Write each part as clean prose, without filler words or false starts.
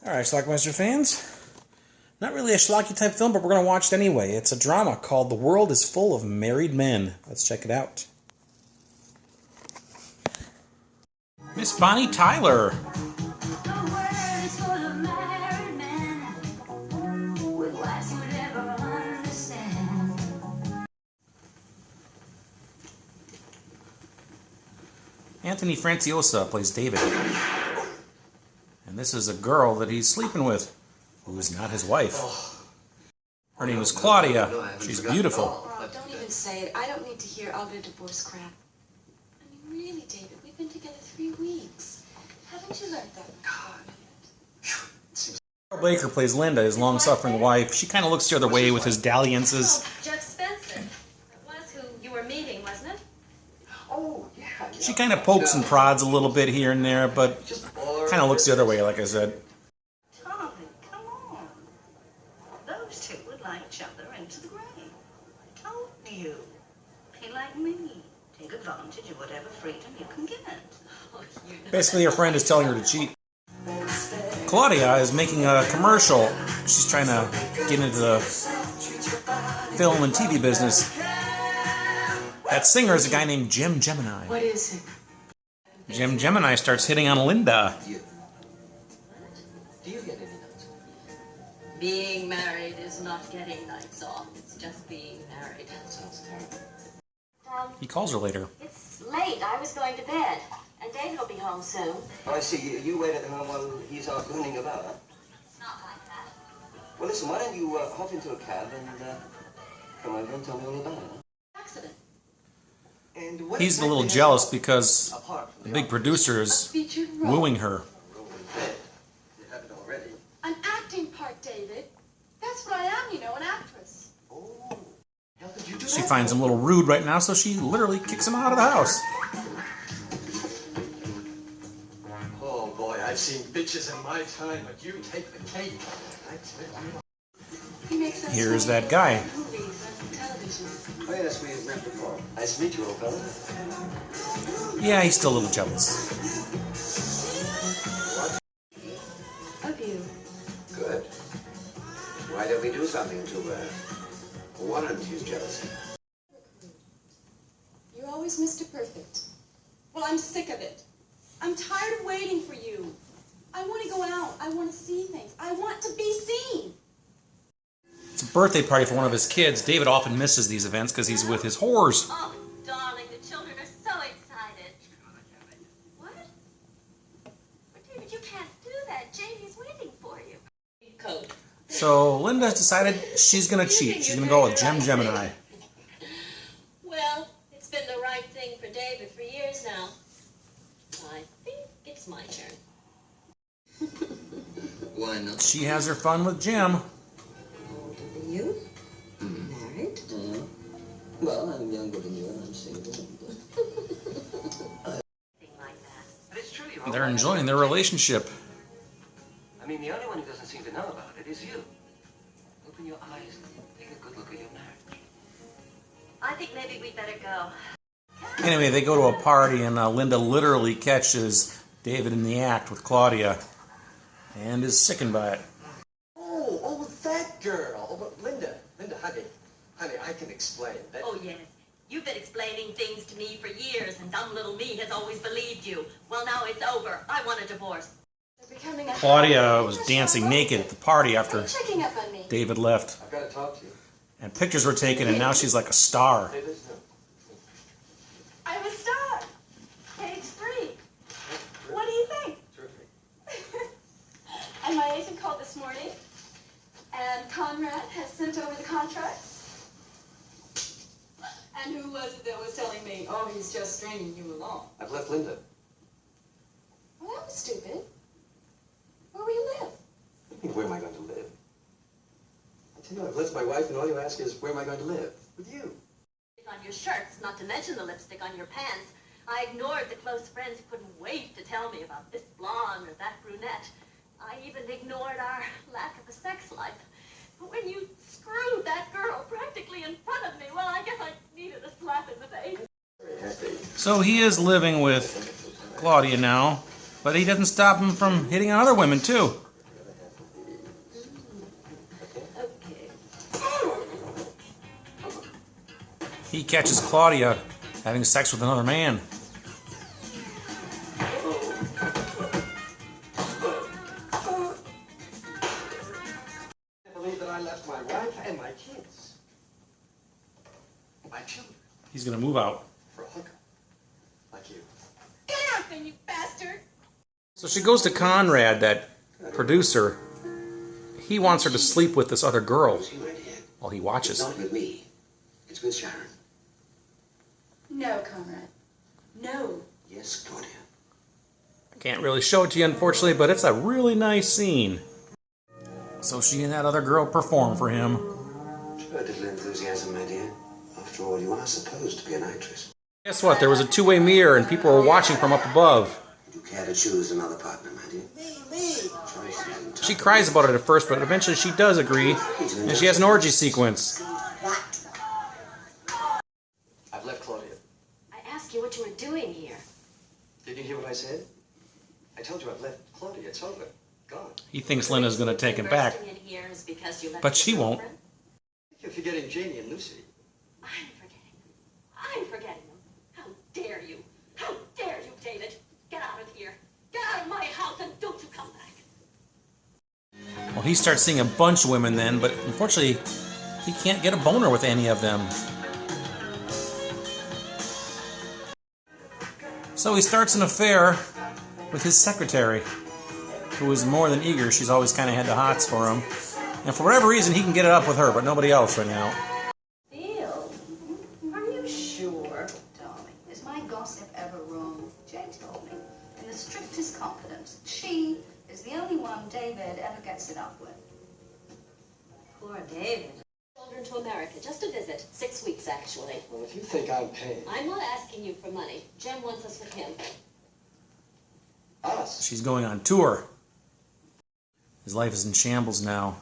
Alright, Schlockmeister fans. Not really a schlocky type film, but we're going to watch it anyway. It's a drama called The World is Full of Married Men. Let's check it out. Miss Bonnie Tyler. Anthony Franciosa plays David. And this is a girl that he's sleeping with, who is not his wife. Her name is Claudia. She's beautiful. Oh, don't even say it. I don't need to hear all the divorce crap. I mean, really, David, we've been together 3 weeks. Haven't you learned that? Carol Baker plays Linda, his long-suffering wife. She kind of looks the other way with his dalliances. Oh, Jeff Spencer. That was who you were meeting, wasn't it? Oh, yeah. She kind of pokes and prods a little bit here and there, but kind of looks the other way, like I said. Tommy, come on. Those two would like each other into the grave. I told you. Be like me. Take advantage of whatever freedom you can get. Oh, you know. Basically, her friend is telling her to cheat. Claudia is making a commercial. She's trying to get into the film and TV business. That singer is a guy named Jim Gemini. What is it? Jim Gemini starts hitting on Linda. Do you get any nights? Being married is not getting nights off. It's just being married. That sounds terrible. He calls her later. It's late. I was going to bed. And David will be home soon. Oh, I see. You wait at home while he's out mooning about, huh? It's not like that. Well, listen, why don't you hop into a cab and come over and tell me all about it, huh? Accident. And what He's a exactly little has jealous you because apart from the big producer is Featured role. wooing her. role in bed? You have it already. An acting part, David. That's what I am, you know, an actress. Oh, how could you do She that? finds him a little rude right now, so she literally kicks him out of the house. Oh boy, I've seen bitches in my time, but you take the cake. I tell you. He makes us Here's smile that guy. in movies and television. Oh, yes, we've met before. Nice to meet you, old fella. Yeah, he's still a little jealous. Of you. Good. Why don't we do something to warrant his jealousy? You're always Mr. Perfect. Well, I'm sick of it. I'm tired of waiting for you. I want to go out. I want to see things. I want to be seen. It's a birthday party for one of his kids. David often misses these events because he's with his whores. Oh, darling, the children are so excited. What? But David, you can't do that. Jamie's waiting for you. Coat. So Linda's decided she's going to cheat. She's going to go with Jim Gemini. Well, it's been the right thing for David for years now. I think it's my turn. Why not? She has her fun with Jim. You? Married? Well, I'm younger than you and I'm single. Thing like that. But it's true, They're enjoying their relationship. I mean, the only one who doesn't seem to know about it is you. Open your eyes and take a good look at your marriage. I think maybe we'd better go. Anyway, they go to a party and Linda literally catches David in the act with Claudia and is sickened by it. Oh, that girl. Oh, but Linda, honey, I can explain. That, Oh, yes. You've been explaining things to me for years, and dumb little me has always believed you. Well, now it's over. I want a divorce. They're becoming a Claudia was dancing naked at the party after Are you checking up on me? David left. I've got to talk to you. And pictures were taken, and now she's like a star. Hey, listen. I'm a star. Page 3. What do you think? Terrific. And my agent called this morning, and Conrad has sent over the contracts. And who was it that was telling me, oh, he's just stringing you along? I've left Linda. Well, that was stupid. Where will you live? Where am I going to live? I tell you, I've left my wife, and all you ask is, where am I going to live? With you. On your shirts, not to mention the lipstick on your pants. I ignored the close friends who couldn't wait to tell me about this blonde or that brunette. I even ignored our lack of a sex life. But when you screwed that girl practically in front of me, well, I guess I needed a slap in the face. Very happy. So he is living with Claudia now, but he doesn't stop him from hitting on other women, too. he catches Claudia having sex with another man. I believe that I left my wife and my kids. My children. He's going to move out. For a hooker. Like you. Get out then, you bastard! So she goes to Conrad, that producer. He wants her to sleep with this other girl while he watches. It's not with me. It's with Sharon. No, Conrad. No. Yes, Claudia. I can't really show it to you, unfortunately, but it's a really nice scene. So she and that other girl perform for him. Show a little enthusiasm, my dear. After all, you are supposed to be an actress. Guess what? There was a two-way mirror, and people were watching from up above. Would you care to choose another partner, my dear? Me. She cries about it at first, but eventually she does agree, and she has an orgy sequence. I've left Claudia. I asked you what you were doing here. Did you hear what I said? I told you I've left Claudia. It's over. Gone. He thinks Linda's going to take him back, Bursting in here is because you left but she your won't. girlfriend? You're forgetting Janie and Lucy. I'm forgetting them. I'm forgetting them. How dare you? How dare you, David? Get out of here. Get out of my house and don't you come back. Well, he starts seeing a bunch of women then, but unfortunately, he can't get a boner with any of them. So he starts an affair with his secretary, who is more than eager. She's always kind of had the hots for him. And for whatever reason, he can get it up with her, but nobody else right now. Bill, are you sure, darling? Is my gossip ever wrong? Jay told me, in the strictest confidence, she is the only one David ever gets it up with. Poor David. Children to America, just a visit. 6 weeks, actually. Well, if you think I'm paying I'm not asking you for money. Jem wants us with him. us, She's going on tour. His life is in shambles now.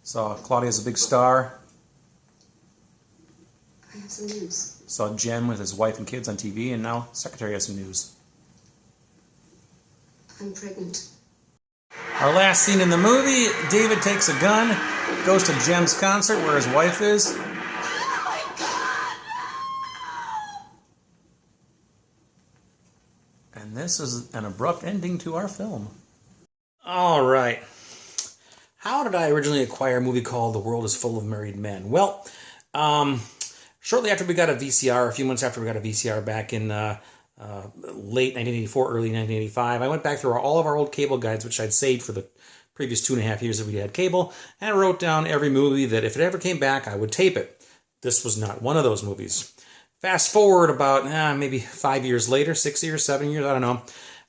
Saw Claudia's a big star. I have some news. Saw Jen with his wife and kids on TV, and now Secretary has some news. I'm pregnant. Our last scene in the movie, David takes a gun, goes to Jem's concert where his wife is. And this is an abrupt ending to our film. All right. How did I originally acquire a movie called The World is Full of Married Men? Well, shortly after we got a VCR, a few months after we got a VCR back in late 1984, early 1985, I went back through all of our old cable guides, which I'd saved for the previous 2.5 years that we had cable, and I wrote down every movie that if it ever came back, I would tape it. This was not one of those movies. Fast forward about maybe 5 years later, 6 years, 7 years, I don't know.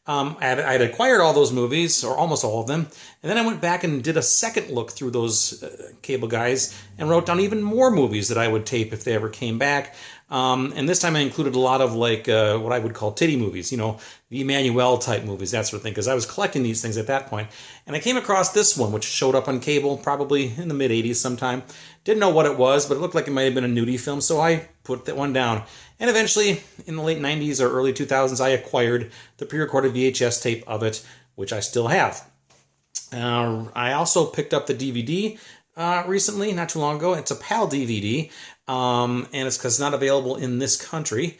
I had acquired all those movies, or almost all of them, and then I went back and did a second look through those cable guys and wrote down even more movies that I would tape if they ever came back. And this time I included a lot of like what I would call titty movies, you know, the Emmanuel type movies, that sort of thing, because I was collecting these things at that point. And I came across this one, which showed up on cable probably in the mid-'80s sometime. Didn't know what it was, but it looked like it might have been a nudie film, so I put that one down. And eventually, in the late 90s or early 2000s, I acquired the pre-recorded VHS tape of it, which I still have. I also picked up the DVD recently, not too long ago. It's a PAL DVD, and it's because it's not available in this country.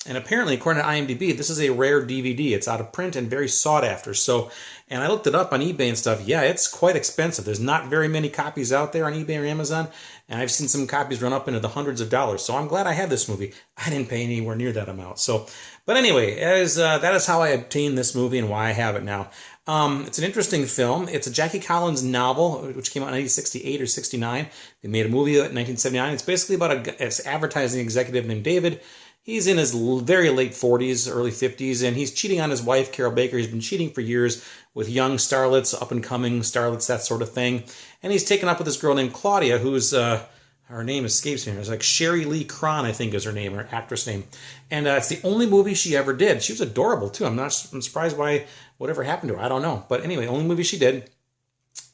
And apparently, according to IMDb, this is a rare DVD. It's out of print and very sought after. So, and I looked it up on eBay and stuff. Yeah, it's quite expensive. There's not very many copies out there on eBay or Amazon, and I've seen some copies run up into the hundreds of dollars. So I'm glad I have this movie. I didn't pay anywhere near that amount. So, but anyway, that is how I obtained this movie and why I have it now. It's an interesting film. It's a Jackie Collins novel, which came out in 1968 or 69. They made a movie in 1979. It's basically about an advertising executive named David. He's in his very late 40s, early 50s, and he's cheating on his wife, Carol Baker. He's been cheating for years with young starlets, up-and-coming starlets, that sort of thing. And he's taken up with this girl named Claudia, who's, her name escapes me. It's like Sherry Lee Cron, I think is her name, her actress name. And it's the only movie she ever did. She was adorable, too. I'm surprised why whatever happened to her. I don't know. But anyway, only movie she did.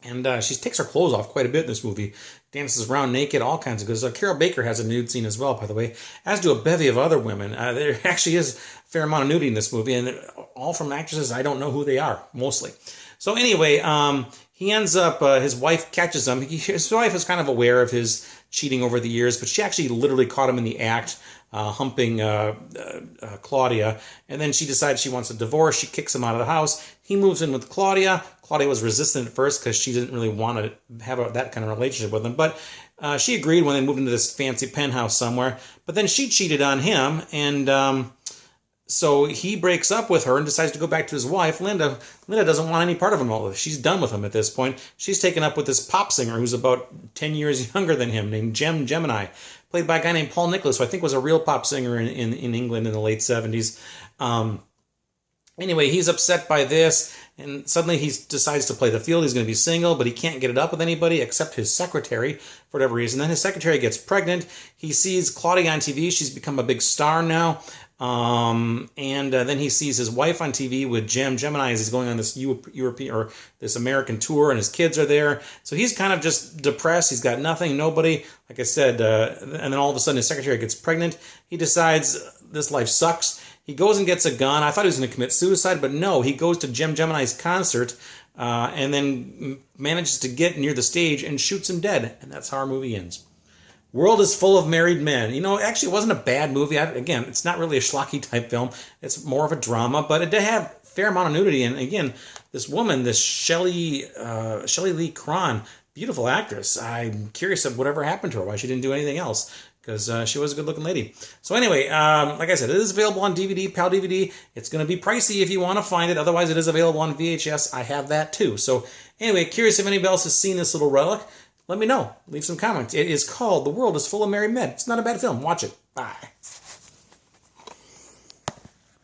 And she takes her clothes off quite a bit in this movie. Dances around naked, all kinds of good. Carol Baker has a nude scene as well, by the way, as do a bevy of other women. There actually is a fair amount of nudity in this movie, and all from actresses I don't know who they are, mostly. So anyway, he ends up, his wife catches him. His wife is kind of aware of his cheating over the years, but she actually literally caught him in the act, humping Claudia, and then she decides she wants a divorce. She kicks him out of the house. He moves in with Claudia. Claudia was resistant at first because she didn't really want to have that kind of relationship with him, but she agreed when they moved into this fancy penthouse somewhere. But then she cheated on him, and so he breaks up with her and decides to go back to his wife, Linda. Linda doesn't want any part of him all this. She's done with him at this point. She's taken up with this pop singer who's about 10 years younger than him, named Gemini, played by a guy named Paul Nicholas, who I think was a real pop singer in England in the late 70s. Anyway, he's upset by this, and suddenly he decides to play the field. He's going to be single, but he can't get it up with anybody except his secretary for whatever reason. Then his secretary gets pregnant. He sees Claudia on TV. She's become a big star now. Then he sees his wife on TV with Gemini as he's going on this European or this American tour, and his kids are there. So he's kind of just depressed. He's got nothing, nobody. Like I said, and then all of a sudden his secretary gets pregnant. He decides this life sucks. He goes and gets a gun. I thought he was going to commit suicide, but no. He goes to Gemini's concert and then manages to get near the stage and shoots him dead. And that's how our movie ends. World is full of married men. You know, actually, it wasn't a bad movie. Again, it's not really a schlocky type film. It's more of a drama, but it did have a fair amount of nudity. And again, this woman, this Shelley Lee Cron, beautiful actress. I'm curious of whatever happened to her, why she didn't do anything else, because she was a good-looking lady. So anyway, like I said, it is available on DVD, PAL DVD. It's going to be pricey if you want to find it. Otherwise, it is available on VHS. I have that too. So anyway, curious if anybody else has seen this little relic. Let me know. Leave some comments. It is called The World is Full of Married Men. It's not a bad film. Watch it. Bye.